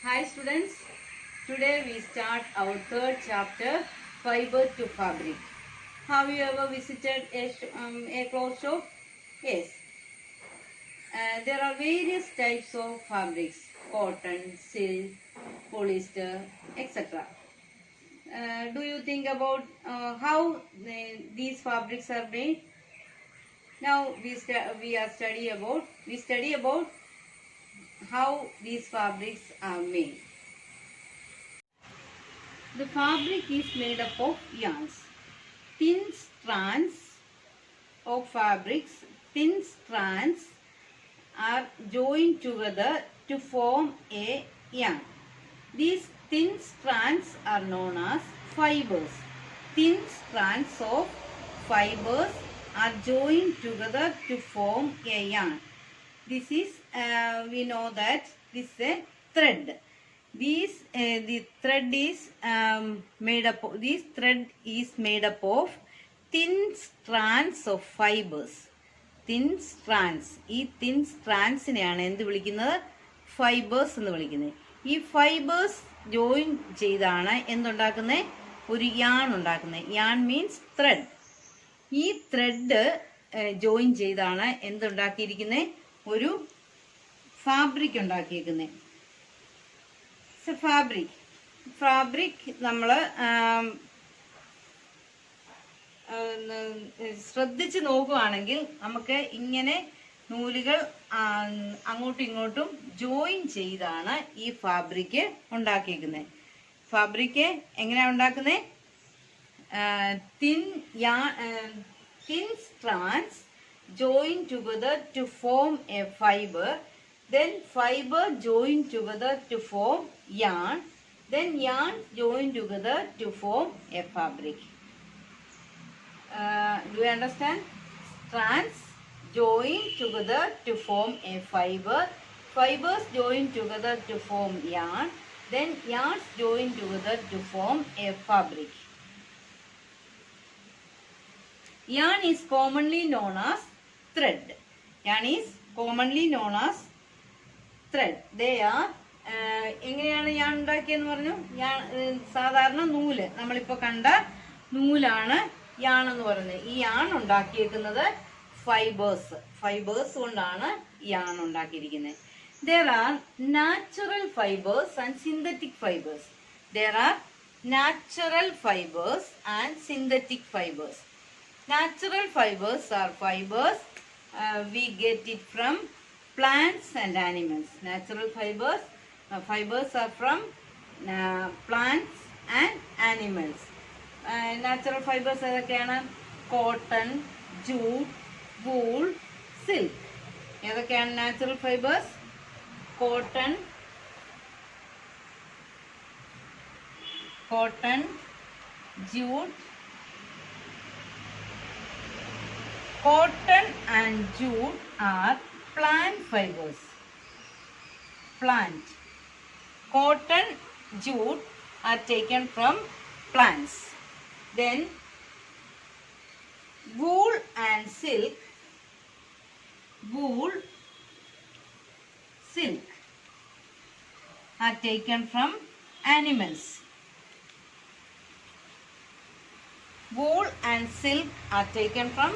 Hi students, today we start our third chapter, Fiber to Fabric. Have you ever visited a cloth shop? Yes. There are various types of fabrics, cotton, silk, polyester, etc. Do you think about how these fabrics are made? Now we study about how these fabrics are made. The fabric is made up of yarns. Thin strands of fabrics, thin strands are joined together to form a yarn. These thin strands are known as fibers. Thin strands of fibers are joined together to form a yarn. This is, we know that this is a thread. The thread is made up of, this thread is made up of thin strands of fibers. Thin strands. ഈ thin strandsനെയാണ് എന്ത് വിളിക്കുന്നത്? Fibres എന്ന് വിളിക്കുന്നത്. ഈ fibres join ചെയ്താണ് എന്തുണ്ടാക്കുന്നത്? ഒരു yarn ഉണ്ടാക്കുന്നത്. Yarn means thread. ഈ ത്രെഡ് ജോയിൻ ചെയ്താണ് എന്തുണ്ടാക്കിയിരിക്കുന്നത്? ഒരു ഫാബ്രിക് ഉണ്ടാക്കിയിരിക്കുന്നത്. ഫാബ്രിക് നമ്മൾ ശ്രദ്ധിച്ച് നോക്കുകയാണെങ്കിൽ നമുക്ക് ഇങ്ങനെ നൂലുകൾ അങ്ങോട്ടും ഇങ്ങോട്ടും ജോയിൻ ചെയ്താണ് ഈ ഫാബ്രിക് ഉണ്ടാക്കിയിരിക്കുന്നത്. ഫാബ്രിക് എങ്ങനെയാണ് ഉണ്ടാക്കുന്നത്? thin strands join together to form a fiber. Then fiber join together to form yarn. Then yarn join together to form a fabric. Do you understand? Strands join together to form a fiber. Fibers join together to form yarn. Then yarns join together to form a fabric. Yarn is commonly known as thread. Yarn is commonly known as thread. They are എങ്ങനെയാണ് yarn ഉണ്ടാക്കിയെന്ന് പറഞ്ഞു? സാധാരണ നൂല്, നമ്മളിപ്പോൾ കണ്ട നൂലാണ് yarn എന്ന് പറയുന്നത്. ഈ yarn ഉണ്ടാക്കിയിരിക്കുന്നത് ഫൈബേഴ്സ് കൊണ്ടാണ് യാൺ ഉണ്ടാക്കിയിരിക്കുന്നത്. There are natural fibers and synthetic fibers. There are natural fibers and synthetic fibers. Natural fibers are fibers we get it from plants and animals. Natural fibers are from plants and animals. Natural fibers ഏതൊക്കെയാണ്? Cotton, jute, wool, silk. ഏതൊക്കെയാണ് natural fibres? Cotton, jute. Cotton and jute are plant fibers. Cotton, jute are taken from plants. Then wool and silk are taken from animals. Wool and silk are taken from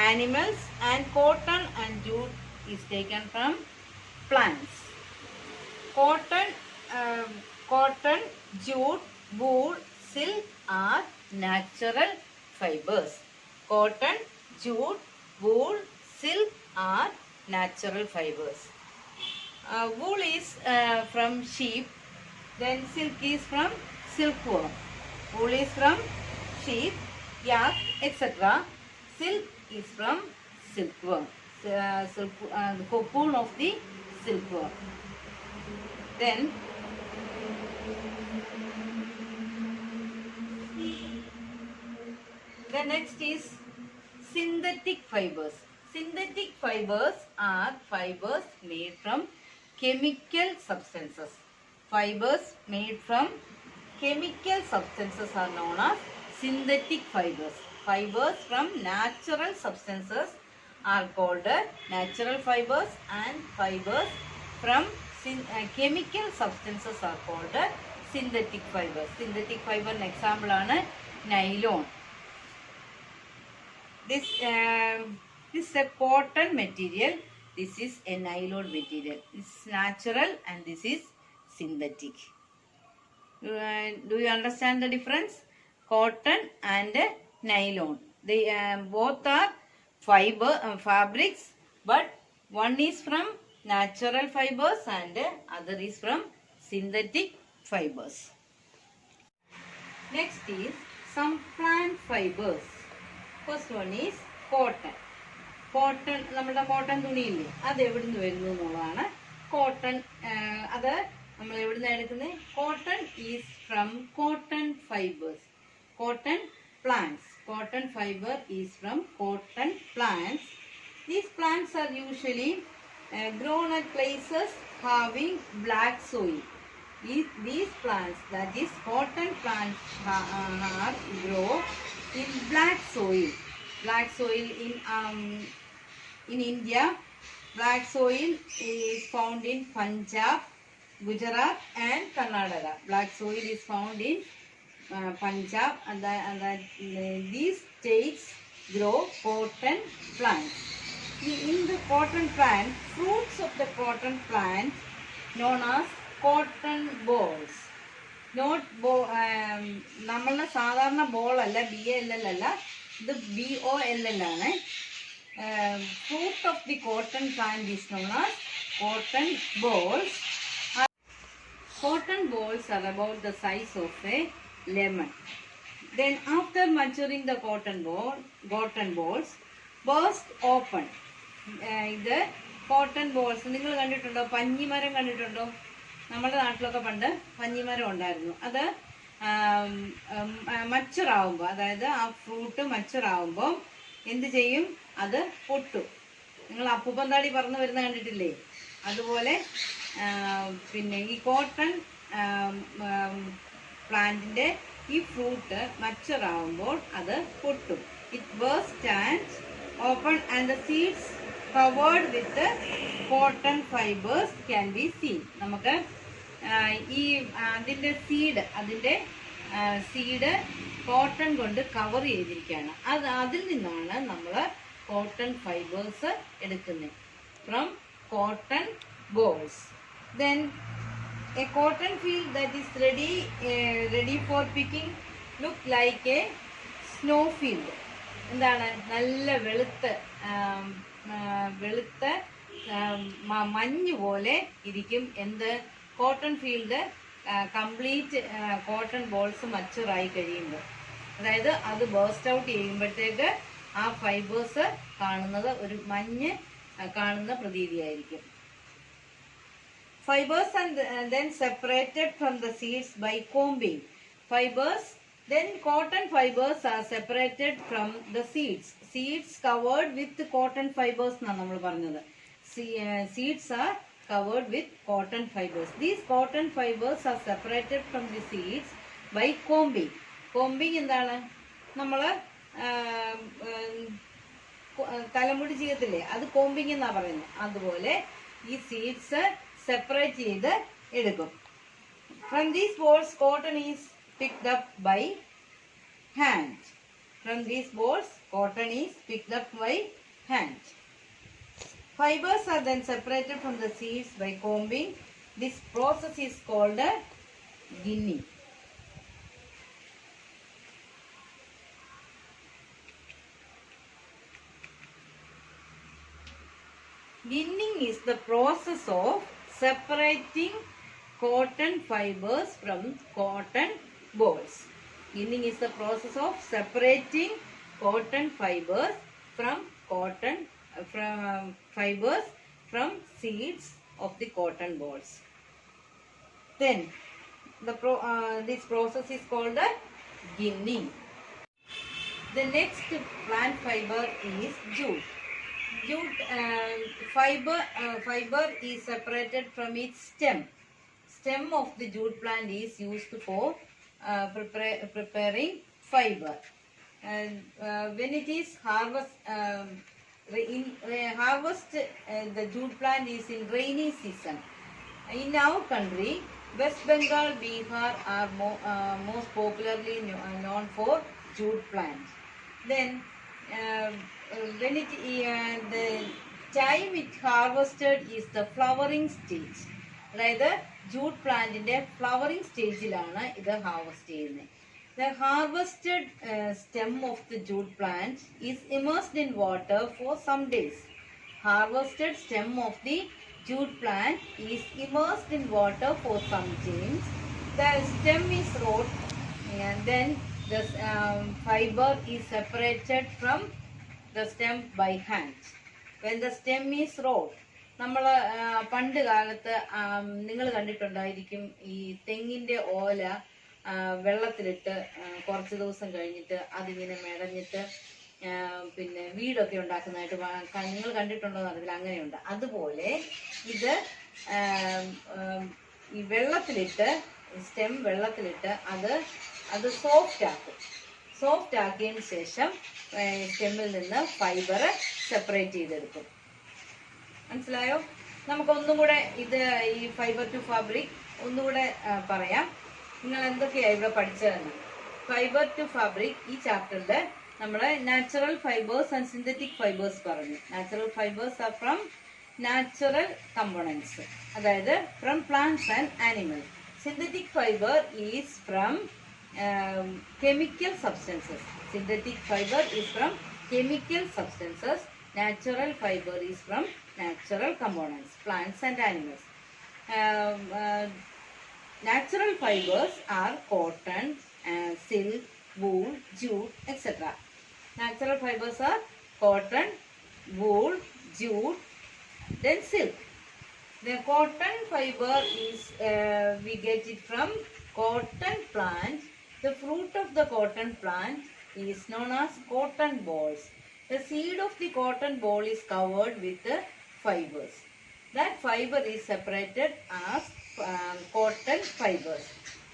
animals, and cotton and jute is taken from plants. Cotton, jute, wool, silk are natural fibers. Cotton, jute, wool, silk are natural fibers. Wool is from sheep, then silk is from silkworm. Wool is from sheep, yak, etc. Silk is from silkworm, the cocoon of the silkworm. Then the next is synthetic fibers. Synthetic fibers are fibers made from chemical substances. Fibers made from chemical substances are known as synthetic fibers. Fibers from natural substances are called natural fibers, and fibers from chemical substances are called synthetic fibers. Synthetic fiber example ആണ് nylon. This is a cotton material. This is a nylon material. This is natural and this is synthetic. Do you understand the difference? Cotton and nylon. They both are fabrics, but one is from natural fibers and other is from synthetic fibers. Next is some plant fibers. First one is cotton. Cotton, നമ്മുടെ cotton തുണിയില്ലേ, അത് എവിടെ നിന്ന് വരുന്നു എന്നുള്ളതാണ് cotton. അത് നമ്മൾ എവിടെ നിന്നാണ് എടുക്കുന്നത്? Cotton is from cotton fibres. Cotton plants. Cotton fiber is from cotton plants. These plants are usually grown at places having black soil. These plants, that is cotton plants, are grow in black soil. Black soil in India, black soil is found in Punjab, Gujarat and Karnataka. Black soil is found in Punjab and these states grow cotton plants. In the cotton plant, fruits of the cotton plant known as cotton balls. Not നമ്മളുടെ സാധാരണ ball അല്ല, BALL അല്ല, ഇത് BOLL ആണ്. Fruit of the cotton plant is known as cotton balls. Cotton balls are about the size of a lemon. Then after maturing the cotton balls burst open. ഇത് cotton balls നിങ്ങൾ കണ്ടിട്ടുണ്ടോ? പഞ്ഞിമരം കണ്ടിട്ടുണ്ടോ? നമ്മുടെ നാട്ടിലൊക്കെ പണ്ട് പഞ്ഞിമരം ഉണ്ടായിരുന്നു. അത് മച്ചറാവുമ്പോൾ, അതായത് ആ ഫ്രൂട്ട് മച്ചറാവുമ്പോൾ എന്ത് ചെയ്യും? അത് പൊട്ടും. നിങ്ങൾ അപ്പൂപ്പന്താടി പറന്ന് വരുന്ന കണ്ടിട്ടില്ലേ? അതുപോലെ പിന്നെ ഈ കോട്ടൺ പ്ലാന്റിന്റെ ഈ ഫ്രൂട്ട് മച്ചറാവുമ്പോൾ അത് പൊട്ടും. It burst and open and the seeds covered with the cotton fibers can be seen. നമുക്ക് ഈ അതിൻ്റെ സീഡ് കോട്ടൺ കൊണ്ട് കവർ ചെയ്തിരിക്കുകയാണ്. അതിൽ നിന്നാണ് നമ്മൾ കോട്ടൺ ഫൈബേഴ്സ് എടുക്കുന്നത്. From cotton balls. Then A cotton field that is ready for picking look like a snow field. എന്താണ്? നല്ല വെളുത്ത മഞ്ഞ് പോലെ ഇരിക്കും. എന്ത്? Cotton field complete cotton bolls മച്ചറായി കഴിയുമ്പോൾ, അതായത് അത് ബേസ്റ്റ് ഔട്ട് ചെയ്യുമ്പോഴത്തേക്ക് ആ ഫൈബേഴ്സ് കാണുന്നത് ഒരു മഞ്ഞ് കാണുന്ന പ്രതീതിയായിരിക്കും. Fibers and then separated from the seeds by combing. Then cotton fibers are separated from the seeds. Seeds covered with cotton fibers എന്നാണ് നമ്മൾ പറഞ്ഞത്. Seeds are covered with cotton fibers. These cotton fibers are separated from the seeds by combing. Combing എന്താണ്? നമ്മൾ തലമുടി ചെയ്യത്തില്ലേ, അത് combing എന്നാ പറയുന്നത്. അതുപോലെ ഈ സീഡ്സ് സെപ്പറേറ്റ് ചെയ്ത് എടുക്കും. From these balls cotton is picked up by hand. From these balls cotton is picked up by hand. Fibers are then separated from the seeds by combing. This process is called ginning. Ginning is the process of separating cotton fibers from cotton balls. Ginning is the process of separating cotton fibers from seeds of the cotton balls. Then this process is called ginning. The next plant fiber is jute. Jute fiber is separated from its stem. Stem of the jute plant is used for preparing fiber. When it is harvest, the jute plant is in rainy season. In our country, West Bengal, Bihar are most popularly known for jute plant. Then, when the time it harvested is the flowering stage. അതായത് jute പ്ലാന്റിന്റെ flowering സ്റ്റേജിലാണ് ഇത് harvest ചെയ്യുന്നത്. The harvested stem of the jute plant is immersed in water for some days. Harvested stem of the jute plant is immersed in water for some days. The stem is rot and then the fiber is separated from the stem by hand. When the stem is rot, നമ്മൾ പണ്ട് കാലത്ത് നിങ്ങൾ കണ്ടിട്ടുണ്ടായിരിക്കും ഈ തെങ്ങിൻ്റെ ഓല വെള്ളത്തിലിട്ട് കുറച്ച് ദിവസം കഴിഞ്ഞിട്ട് അതിങ്ങനെ മെടഞ്ഞിട്ട് പിന്നെ വീടൊക്കെ ഉണ്ടാക്കുന്നതായിട്ട് നിങ്ങൾ കണ്ടിട്ടുണ്ടോ എന്ന് അറിയില്ല, അങ്ങനെയുണ്ട്. അതുപോലെ ഇത് ഈ വെള്ളത്തിലിട്ട് സ്റ്റെം വെള്ളത്തിലിട്ട് അത് സോഫ്റ്റ് ആക്കിയതിന് ശേഷം സ്റ്റെമ്മിൽ നിന്ന് ഫൈബർ സെപ്പറേറ്റ് ചെയ്തെടുക്കും. മനസ്സിലായോ? നമുക്കൊന്നും കൂടെ ഇത് ഈ ഫൈബർ ടു ഫാബ്രിക് ഒന്നുകൂടെ പറയാം. നിങ്ങൾ എന്തൊക്കെയാണ് ഇവിടെ പഠിച്ചതെന്ന്. ഫൈബർ ടു ഫാബ്രിക് ഈ ചാപ്റ്ററിൽ നമ്മൾ natural fibres and synthetic fibres പറഞ്ഞു. Natural fibres are from natural components, അതായത് from plants and animals. Synthetic fibre is from chemical substances. Synthetic fiber is from chemical substances. Natural fiber is from natural components, plants and animals. Natural fibers are cotton, silk, wool, jute, etc. Natural fibers are cotton, wool, jute, then silk. The cotton fiber is we get it from cotton plant. The fruit of the cotton plant is known as cotton balls. The seed of the cotton ball is covered with the fibers. That fiber is separated as cotton fibers.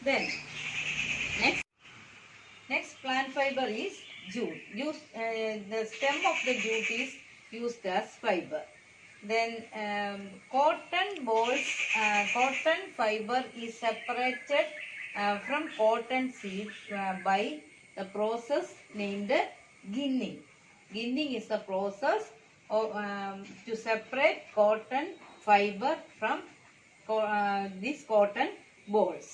Then next plant fiber is jute. The stem of the jute is used as fiber. Then cotton balls, cotton fiber is separated from cotton seed by the process named ginning. Ginning is the process of, to separate cotton fiber from these cotton balls.